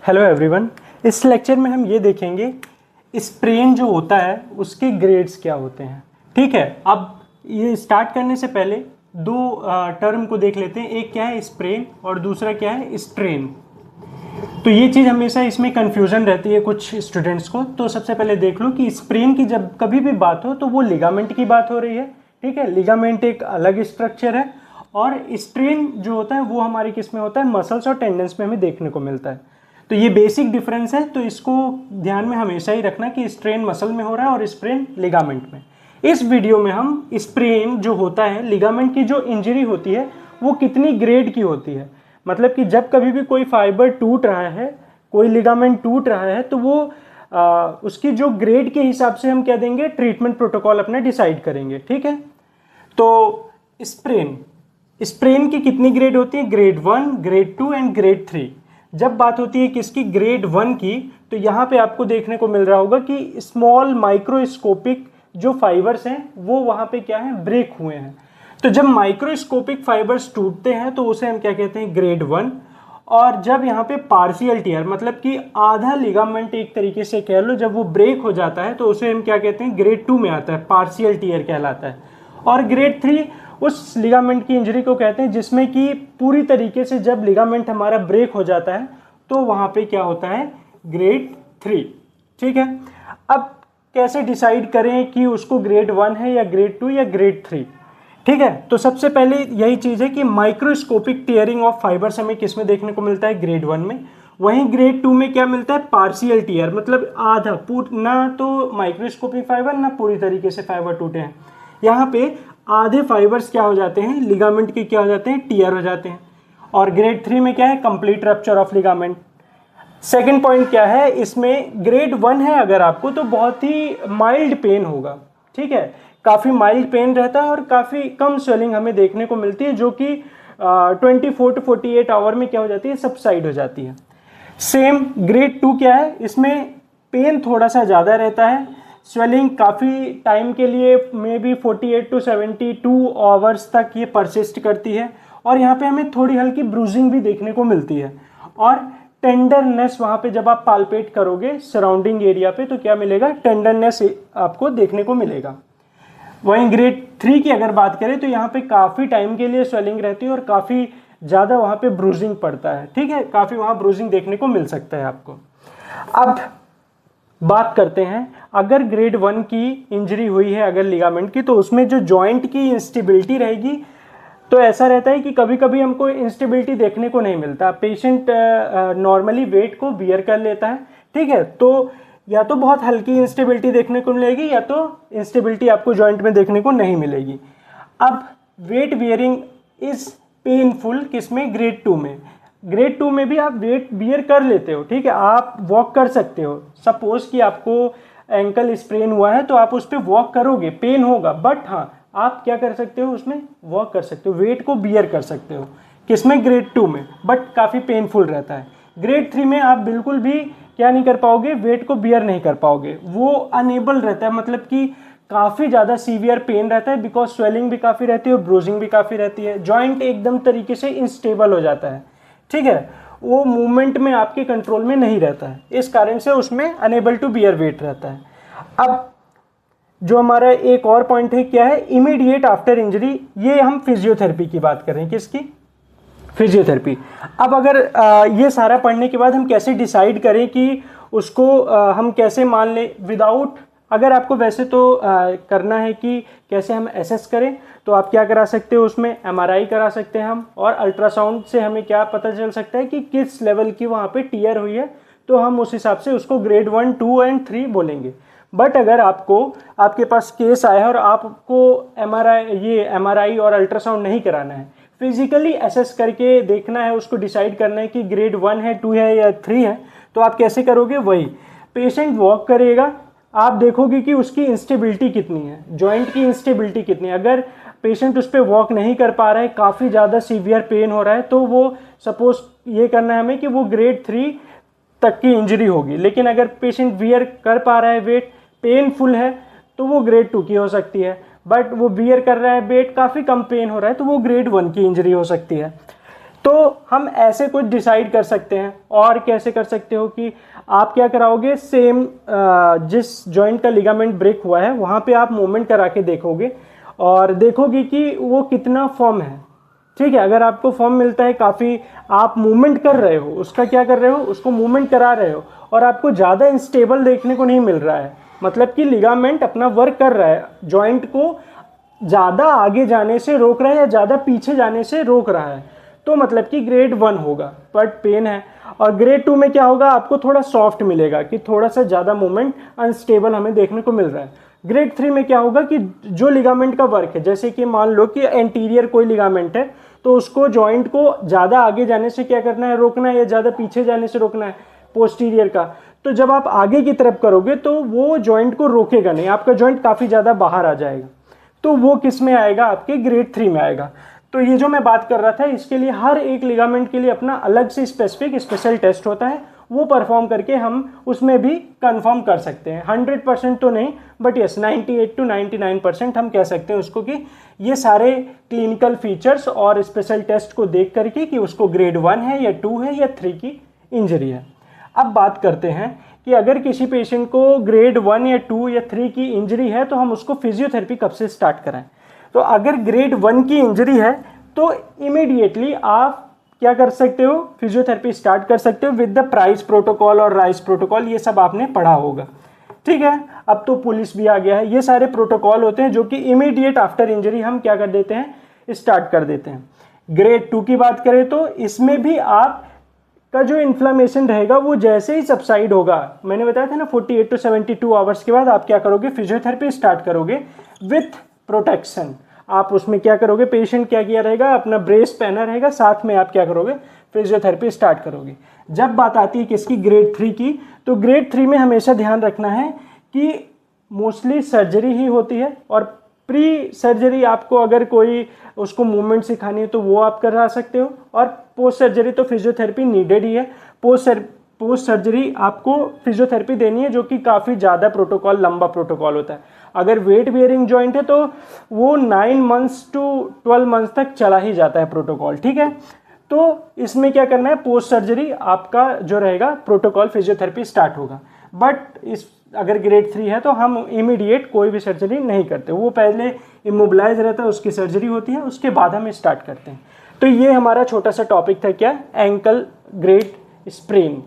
Hello everyone. इस lecture में हम ये देखेंगे स्प्रेन जो होता है उसके ग्रेड्स क्या होते हैं। ठीक है, अब ये स्टार्ट करने से पहले दो टर्म को देख लेते हैं। एक क्या है स्प्रेन और दूसरा क्या है स्ट्रेन। तो ये चीज़ हमेशा इसमें कन्फ्यूज़न रहती है कुछ स्टूडेंट्स को। तो सबसे पहले देख लो कि स्प्रेन की जब कभी भी बात हो तो वो लिगामेंट की बात हो रही है। ठीक है, लिगामेंट एक अलग स्ट्रक्चर है और स्ट्रेन जो होता है वो हमारी किस में होता है, मसल्स और टेंडन्स में हमें देखने को मिलता है। तो ये बेसिक डिफरेंस है, तो इसको ध्यान में हमेशा ही रखना कि स्ट्रेन मसल में हो रहा है और स्प्रेन लिगामेंट में। इस वीडियो में हम स्प्रेन जो होता है, लिगामेंट की जो इंजरी होती है वो कितनी ग्रेड की होती है, मतलब कि जब कभी भी कोई फाइबर टूट रहा है, कोई लिगामेंट टूट रहा है, तो वो उसकी जो ग्रेड के हिसाब से हम क्या देंगे, ट्रीटमेंट प्रोटोकॉल अपना डिसाइड करेंगे। ठीक है, तो स्प्रेन की कितनी ग्रेड होती है, ग्रेड 1, ग्रेड 2 एंड ग्रेड 3। जब बात होती है किसकी, ग्रेड 1 की, तो यहाँ पे आपको देखने को मिल रहा होगा कि स्मॉल माइक्रोस्कोपिक जो फाइबर्स हैं वो वहाँ पे क्या है, ब्रेक हुए हैं। तो जब माइक्रोस्कोपिक फाइबर्स टूटते हैं तो उसे हम क्या कहते हैं, ग्रेड 1। और जब यहाँ पे पार्शियल टियर, मतलब कि आधा लिगामेंट एक तरीके से कह लो, जब वो ब्रेक हो जाता है तो उसे हम क्या कहते हैं, ग्रेड 2 में आता है, पार्शियल टियर कहलाता है। और ग्रेड 3 उस लिगामेंट की इंजरी को कहते हैं जिसमें कि पूरी तरीके से जब लिगामेंट हमारा ब्रेक हो जाता है तो वहाँ पे क्या होता है, ग्रेड 3। ठीक है, अब कैसे डिसाइड करें कि उसको ग्रेड 1 है या ग्रेड 2 या ग्रेड 3। ठीक है, तो सबसे पहले यही चीज़ है कि माइक्रोस्कोपिक टीयरिंग ऑफ फाइबर्स हमें किस में देखने को मिलता है, ग्रेड 1 में। वहीं ग्रेड 2 में क्या मिलता है, पार्शियल टीयर, मतलब आधा, ना तो माइक्रोस्कोपिक फाइबर ना पूरी तरीके से फाइबर टूटे हैं। यहाँ पे आधे फाइबर्स क्या हो जाते हैं, लिगामेंट के क्या हो जाते हैं, टीयर हो जाते हैं। और ग्रेड 3 में क्या है, complete rupture of ligament. Second point क्या है, इसमें ग्रेड 1 है अगर आपको, तो बहुत ही माइल्ड पेन होगा। ठीक है, काफ़ी माइल्ड पेन रहता है और काफ़ी कम स्वेलिंग हमें देखने को मिलती है, जो कि 24 to 48 आवर में क्या हो जाती है, सबसाइड हो जाती है। सेम ग्रेड 2 क्या है, इसमें पेन थोड़ा सा ज़्यादा रहता है, स्वेलिंग काफ़ी टाइम के लिए मे बी 48 to 72 आवर्स तक ये परसिस्ट करती है। और यहाँ पे हमें थोड़ी हल्की ब्रूजिंग भी देखने को मिलती है। और टेंडरनेस, वहाँ पे जब आप पाल्पेट करोगे सराउंडिंग एरिया पे तो क्या मिलेगा, टेंडरनेस आपको देखने को मिलेगा। वहीं ग्रेड 3 की अगर बात करें तो यहाँ पे काफ़ी टाइम के लिए स्वेलिंग रहती है और काफ़ी ज़्यादा वहाँ पे ब्रूजिंग पड़ता है। ठीक है, काफ़ी वहाँ ब्रूजिंग देखने को मिल सकता है आपको। अब बात करते हैं, अगर ग्रेड 1 की इंजरी हुई है अगर लिगामेंट की, तो उसमें जो जॉइंट की इंस्टेबिलिटी रहेगी, तो ऐसा रहता है कि कभी कभी हमको इंस्टेबिलिटी देखने को नहीं मिलता। पेशेंट नॉर्मली वेट को बियर कर लेता है। ठीक है, तो या तो बहुत हल्की इंस्टेबिलिटी देखने को मिलेगी या तो इंस्टेबिलिटी आपको जॉइंट में देखने को नहीं मिलेगी। अब वेट बियरिंग इज पेनफुल किसमें, ग्रेड 2 में। ग्रेड 2 में भी आप वेट बियर कर लेते हो। ठीक है, आप वॉक कर सकते हो। सपोज कि आपको एंकल स्प्रेन हुआ है तो आप उस पर वॉक करोगे, पेन होगा, बट हाँ आप क्या कर सकते हो, उसमें वॉक कर सकते हो, वेट को बियर कर सकते हो। किसमें, ग्रेड 2 में, बट काफ़ी पेनफुल रहता है। ग्रेड 3 में आप बिल्कुल भी क्या नहीं कर पाओगे, वेट को बियर नहीं कर पाओगे, वो अनेबल रहता है, मतलब कि काफ़ी ज़्यादा सीवियर पेन रहता है, बिकॉज स्वेलिंग भी काफ़ी रहती है और ब्रूजिंग भी काफ़ी रहती है। जॉइंट एकदम तरीके से इंस्टेबल हो जाता है। ठीक है, वो मूवमेंट में आपके कंट्रोल में नहीं रहता है, इस कारण से उसमें अनेबल टू बियर वेट रहता है। अब जो हमारा एक और पॉइंट है क्या है, इमीडिएट आफ्टर इंजरी, ये हम फिजियोथेरेपी की बात कर रहे हैं। किसकी, फिजियोथेरेपी। अब अगर ये सारा पढ़ने के बाद हम कैसे डिसाइड करें कि उसको हम कैसे मान लें विदाउट, अगर आपको वैसे तो करना है कि कैसे हम एसेस करें, तो आप क्या करा सकते हो, उसमें एमआरआई करा सकते हैं हम, और अल्ट्रासाउंड से हमें क्या पता चल सकता है कि किस लेवल की वहाँ पे टीयर हुई है, तो हम उस हिसाब से उसको ग्रेड 1, 2 एंड 3 बोलेंगे। बट अगर आपके पास केस आया है और आपको एमआरआई और अल्ट्रासाउंड नहीं कराना है, फिजिकली एसेस करके देखना है, उसको डिसाइड करना है कि ग्रेड 1 है, 2 है या 3 है, तो आप कैसे करोगे, वही पेशेंट वॉक करेगा, आप देखोगे कि उसकी इंस्टेबिलिटी कितनी है, जॉइंट की इंस्टेबिलिटी कितनी है। अगर पेशेंट उस पर वॉक नहीं कर पा रहा है, काफ़ी ज़्यादा सीवियर पेन हो रहा है, तो वो सपोज ये करना है हमें कि वो ग्रेड 3 तक की इंजरी होगी। लेकिन अगर पेशेंट बियर कर पा रहा है, वेट पेनफुल है, तो वो ग्रेड 2 की हो सकती है। बट वो बियर कर रहा है, वेट काफ़ी कम पेन हो रहा है, तो वो ग्रेड 1 की इंजरी हो सकती है। तो हम ऐसे कुछ डिसाइड कर सकते हैं। और कैसे कर सकते हो कि आप क्या कराओगे, सेम जिस जॉइंट का लिगामेंट ब्रेक हुआ है वहाँ पे आप मूवमेंट करा के देखोगे और देखोगे कि वो कितना फर्म है। ठीक है, अगर आपको फर्म मिलता है काफ़ी, आप मूवमेंट कर रहे हो, उसका क्या कर रहे हो, उसको मूवमेंट करा रहे हो और आपको ज़्यादा इंस्टेबल देखने को नहीं मिल रहा है, मतलब कि लिगामेंट अपना वर्क कर रहा है, जॉइंट को ज़्यादा आगे जाने से रोक रहा है या ज़्यादा पीछे जाने से रोक रहा है, तो मतलब कि ग्रेड 1 होगा बट पेन है। और ग्रेड 2 में क्या होगा, आपको थोड़ा सॉफ्ट मिलेगा कि थोड़ा सा ज़्यादा मूवमेंट अनस्टेबल हमें देखने को मिल रहा है। ग्रेड 3 में क्या होगा कि जो लिगामेंट का वर्क है, जैसे कि मान लो कि एंटीरियर कोई लिगामेंट है तो उसको जॉइंट को ज़्यादा आगे जाने से क्या करना है, रोकना है, या ज़्यादा पीछे जाने से रोकना है पोस्टीरियर का। तो जब आप आगे की तरफ करोगे तो वो जॉइंट को रोकेगा नहीं, आपका जॉइंट काफ़ी ज़्यादा बाहर आ जाएगा, तो वो किस में आएगा, आपके ग्रेड 3 में आएगा। तो ये जो मैं बात कर रहा था, इसके लिए हर एक लिगामेंट के लिए अपना अलग से स्पेसिफिक स्पेशल टेस्ट होता है, वो परफॉर्म करके हम उसमें भी कंफर्म कर सकते हैं। 100% तो नहीं, बट यस 98 to 99% हम कह सकते हैं उसको कि ये सारे क्लिनिकल फीचर्स और स्पेशल टेस्ट को देख करके कि उसको ग्रेड 1 है या 2 है या 3 की इंजरी है। अब बात करते हैं कि अगर किसी पेशेंट को ग्रेड 1 या 2 या 3 की इंजरी है तो हम उसको फिजियोथेरेपी कब से स्टार्ट कराएं। तो अगर ग्रेड 1 की इंजरी है तो इमीडिएटली आप क्या कर सकते हो, फिजियोथेरेपी स्टार्ट कर सकते हो विद द प्राइस प्रोटोकॉल और राइस प्रोटोकॉल, ये सब आपने पढ़ा होगा। ठीक है, अब तो पुलिस भी आ गया है, ये सारे प्रोटोकॉल होते हैं जो कि इमीडिएट आफ्टर इंजरी हम क्या कर देते हैं, स्टार्ट कर देते हैं। ग्रेड 2 की बात करें तो इसमें भी आप का जो इन्फ्लामेशन रहेगा वो जैसे ही सबसाइड होगा, मैंने बताया था ना 48 to 72 आवर्स के बाद आप क्या करोगे, फिजियोथेरेपी स्टार्ट करोगे विथ प्रोटेक्शन। आप उसमें क्या करोगे, पेशेंट क्या किया रहेगा, अपना ब्रेस पहना रहेगा, साथ में आप क्या करोगे, फिजियोथेरेपी स्टार्ट करोगे। जब बात आती है किसकी, ग्रेड 3 की, तो ग्रेड 3 में हमेशा ध्यान रखना है कि मोस्टली सर्जरी ही होती है और प्री सर्जरी आपको अगर कोई उसको मूवमेंट सिखानी है तो वो आप करा सकते हो, और पोस्ट सर्जरी तो फिजियोथेरेपी नीडेड ही है। पोस्ट सर्जरी आपको फिजियोथेरेपी देनी है जो कि काफ़ी ज़्यादा प्रोटोकॉल, लंबा प्रोटोकॉल होता है। अगर वेट बियरिंग जॉइंट है तो वो 9 months to 12 months तक चला ही जाता है प्रोटोकॉल। ठीक है, तो इसमें क्या करना है, पोस्ट सर्जरी आपका जो रहेगा प्रोटोकॉल फिजियोथेरेपी स्टार्ट होगा। बट इस अगर ग्रेड 3 है तो हम इमीडिएट कोई भी सर्जरी नहीं करते, वो पहले इमोबिलाइज रहता है, उसकी सर्जरी होती है, उसके बाद हम स्टार्ट करते हैं। तो ये हमारा छोटा सा टॉपिक था, क्या, एंकल ग्रेड स्प्रेन।